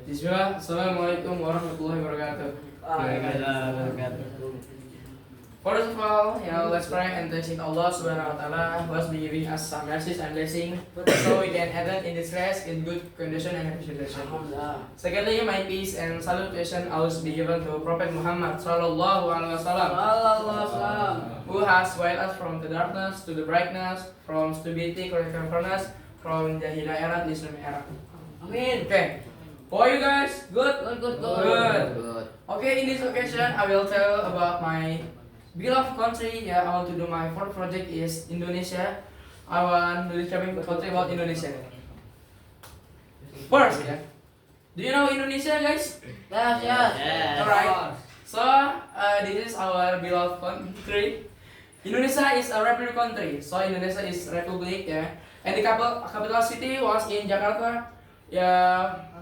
Bismillah, Assalamualaikum warahmatullahi wabarakatuh. First of all, let's pray and thank Allah Subhanahu wa Ta'ala who has been giving us some mercies and blessing, so we can attend in this class in good condition and appreciation. Secondly, my peace and salutation always be given to Prophet Muhammad Sallallahu Alaihi Wasallam, who has guided us from the darkness to the brightness, from stupidity to cleverness, from Jahiliyah era to Islam era. Amin. Okay. For you guys, good? Good. Okay, in this occasion, I will tell about my beloved country. I want to do my fourth project is Indonesia. I want to describe the country about Indonesia. First, do you know Indonesia, guys? Yes. Alright. So, this is our beloved country. Indonesia is a republic country. So, Indonesia is republic, and the capital city was in Jakarta.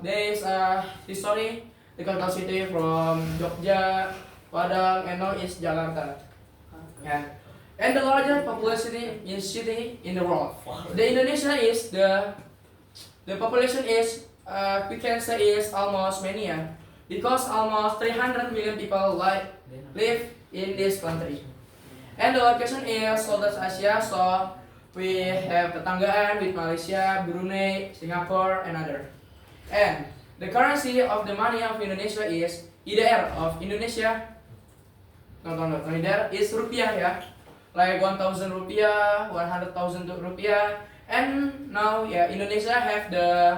There is a history. The capital city from Jogja, Padang, and now is Jakarta. And the largest population city in the world. The Indonesia is the population is we can say is almost many, because almost 300 million people live in this country. And the location is Southeast Asia, so we have tetanggaan with Malaysia, Brunei, Singapore, and other. And the currency of the money of Indonesia is IDR of Indonesia. No, IDR is rupiah, like 1,000 rupiah, 100,000 rupiah. And now, Indonesia have the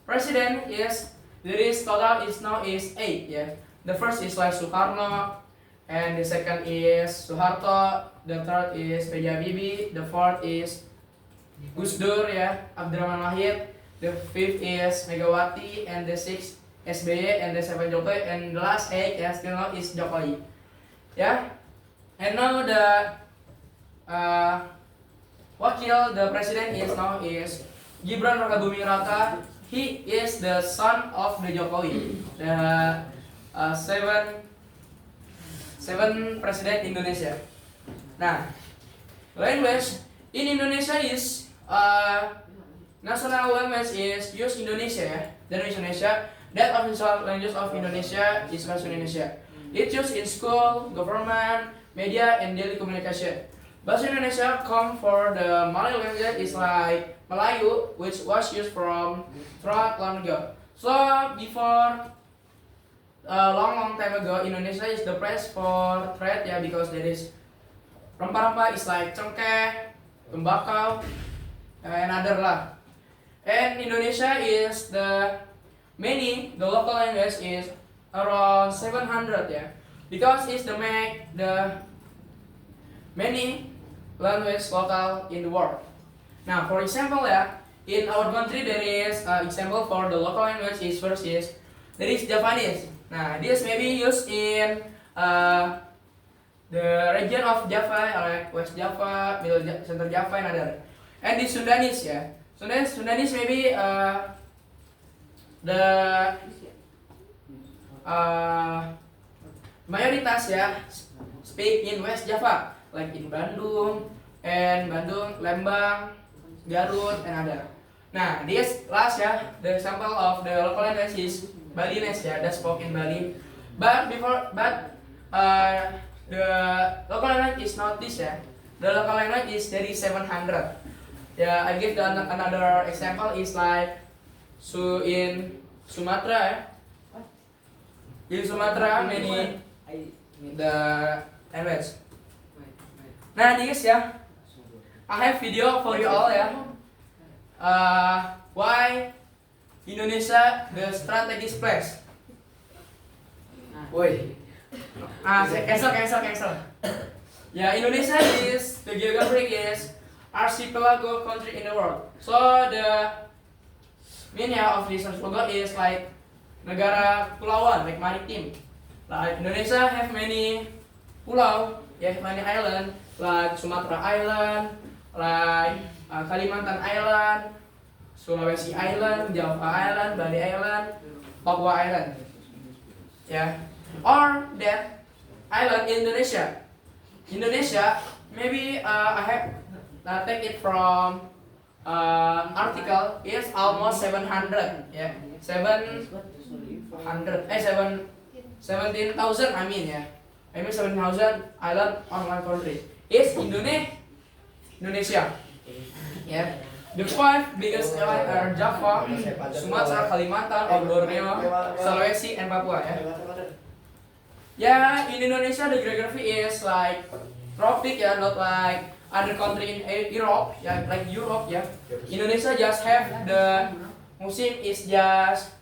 president is there is total is now is 8. The first is like Soekarno, and the second is Soeharto, the third is B.J. Habibie, the fourth is Gus Dur, Abdurrahman Wahid, the fifth is Megawati, and the sixth SBY, and the seventh Jokowi, and the last 8 still now is Jokowi. And now the wakil, the president is Gibran Rakabuming Raka. He is the son of the Jokowi, the seven president Indonesia. Nah, language in Indonesia is national language is used Indonesia, the Indonesia. That official language of Indonesia is Bahasa Indonesia. It's used in school, government, media, and daily communication. Bahasa Indonesia come for the Malay language is like Melayu, which was used from throughout long ago. So before long time ago, Indonesia is the place for trade, because there is rempah-rempah is like cengkeh, tembakau, and other lah. And Indonesia is the local language is around 700, because it's the many language local in the world. Now, for example, in our country there is example for the local language is first is there is Javanese. Nah, this may be used in the region of Java, like West Java, Central Java, and other. And the Sundanese, Sundanese may be the mayoritas speak in West Java, like in Bandung, Lembang, Garut, and other. Nah, this last the example of the local language is Balinese, that spoke in Bali. But the local language is not this, The local language is dari 700. I give another example is like in Sumatra. In Sumatra many the language. Nah, this I have video for you all, why Indonesia the strategic place. Woi. Cancel. Indonesia is the geographic is archipelago country in the world. So the meaning of this archipelago is like negara kepulauan, like maritim. Like Indonesia have many pulau, many island, like Sumatra Island, like Kalimantan Island, Sulawesi Island, Java Island, Bali Island, Papua Island. Or that island in Indonesia. Maybe I have take it from article is almost 700. 17,000 I mean 17,000 island on one country is Indonesia. Yeah. The five biggest island are Java, Sumatra, Kalimantan, Borneo, Sulawesi, and Papua. Yeah, in Indonesia the geography is like tropic, not like other country in Europe, like Europe. Indonesia just have the musim is just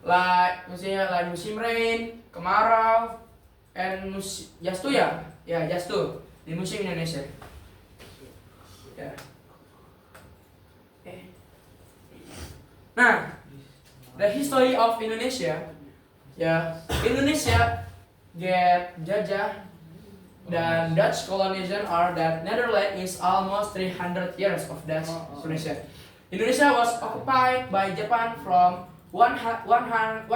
like musim rain, kemarau, and just two just two di musim Indonesia. Yeah. Nah, the history of Indonesia, Indonesia get jajah dan Dutch colonization or that Netherlands is almost 300 years of Dutch colonization. Indonesia was occupied by Japan from 1942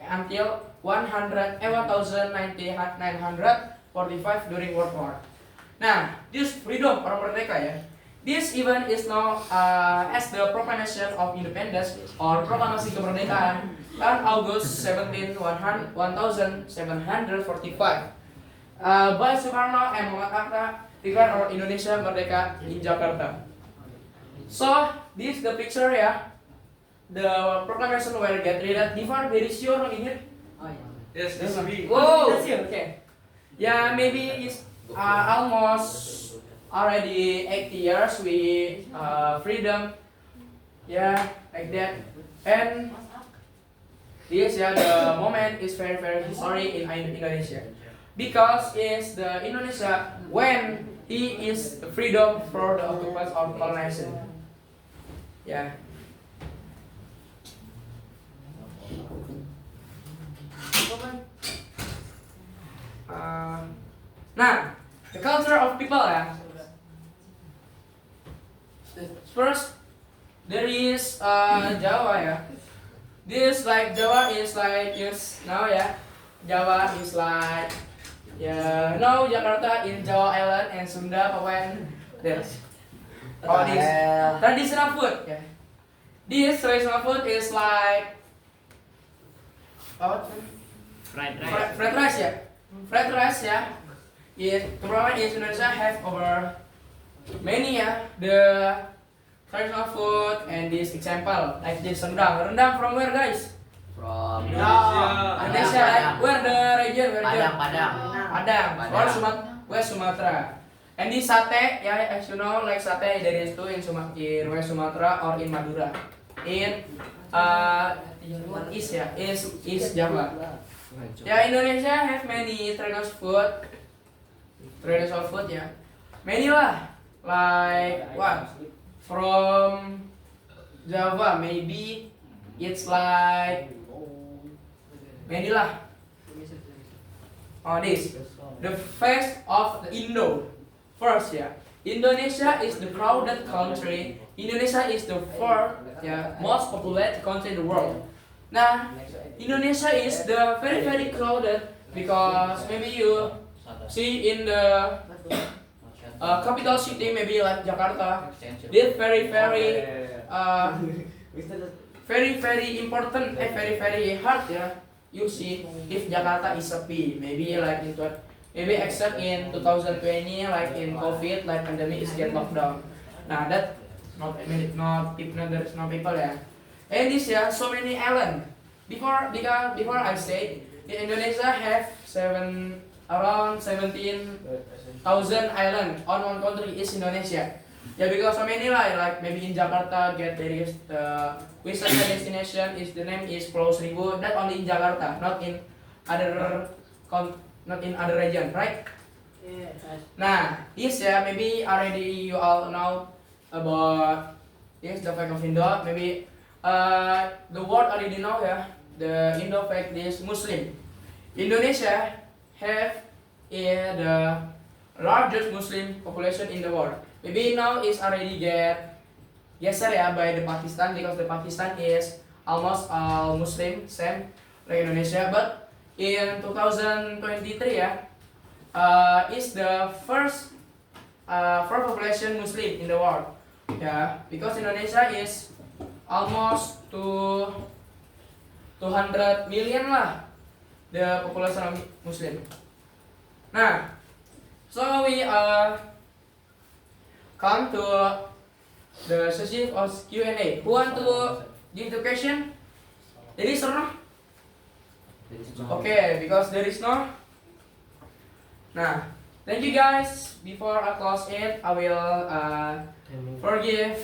until 1945 during World War. Nah, this freedom or merdeka this event is known as the Proclamation of Independence or Proklamasi Kemerdekaan on August 17, 1745 by Soekarno and Muhammad Hatta declared our Indonesia Merdeka in Jakarta. So this the picture the proclamation will get read. Divan very sure in it. Yes, this will be. Whoa, okay. Yeah, maybe it's almost already 80 years with freedom. Yeah, like that. And this the moment is very history in Indonesia because it's the Indonesia when he is the freedom for the occupants of colonization. Yeah. Nah, the culture of people First, there is Jawa This like Jawa is like now Jawa is like now Jakarta in Jawa Island and Sunda when there's all this traditional food. This traditional food is like Fried fried rice Fried rice Kemudian Indonesia have over many the traditional food and this example like this rendang from where guys? From Indonesia. Where the region? Padang. Where Sumatra. And this sate as you know like sate there is two in West Sumatra or in Madura. In East East Java. Indonesia have many traditional food many like what from Java maybe it's like many this the face of the Indo first Indonesia is the crowded country. Indonesia is the fourth most populated country in the world. Now Indonesia is the very crowded because maybe you see in the capital city maybe like Jakarta. This very important and very hard you see if Jakarta is sepi maybe like maybe except in 2020 like in COVID like pandemic is get locked down. Nah that there's no people and this so many island before I say Indonesia have around 17,000 island on one country is Indonesia. Because so many like maybe in Jakarta there is the wisata destination is the name is Pulau Seribu. That only in Jakarta, not in other region, right? Yes. Nah, this maybe already you all know about the fact of Indo. Maybe the world already know the Indo fact is Muslim. Indonesia have the largest Muslim population in the world. Maybe now is already get geser by the Pakistan because the Pakistan is almost all Muslim same like Indonesia. But in 2023 is the first population Muslim in the world. ya, because Indonesia is almost to 200 million lah the population of Muslim. Nah, so we come to the session of Q&A. Who want to give the question? There is or no? Okay, because there is no. Nah, thank you guys. Before I close it, I will forgive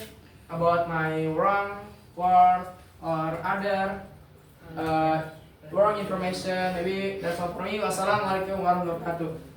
about my wrong word or other wrong information. Maybe that's all for me. Wassalamualaikum warahmatullahi wabarakatuh.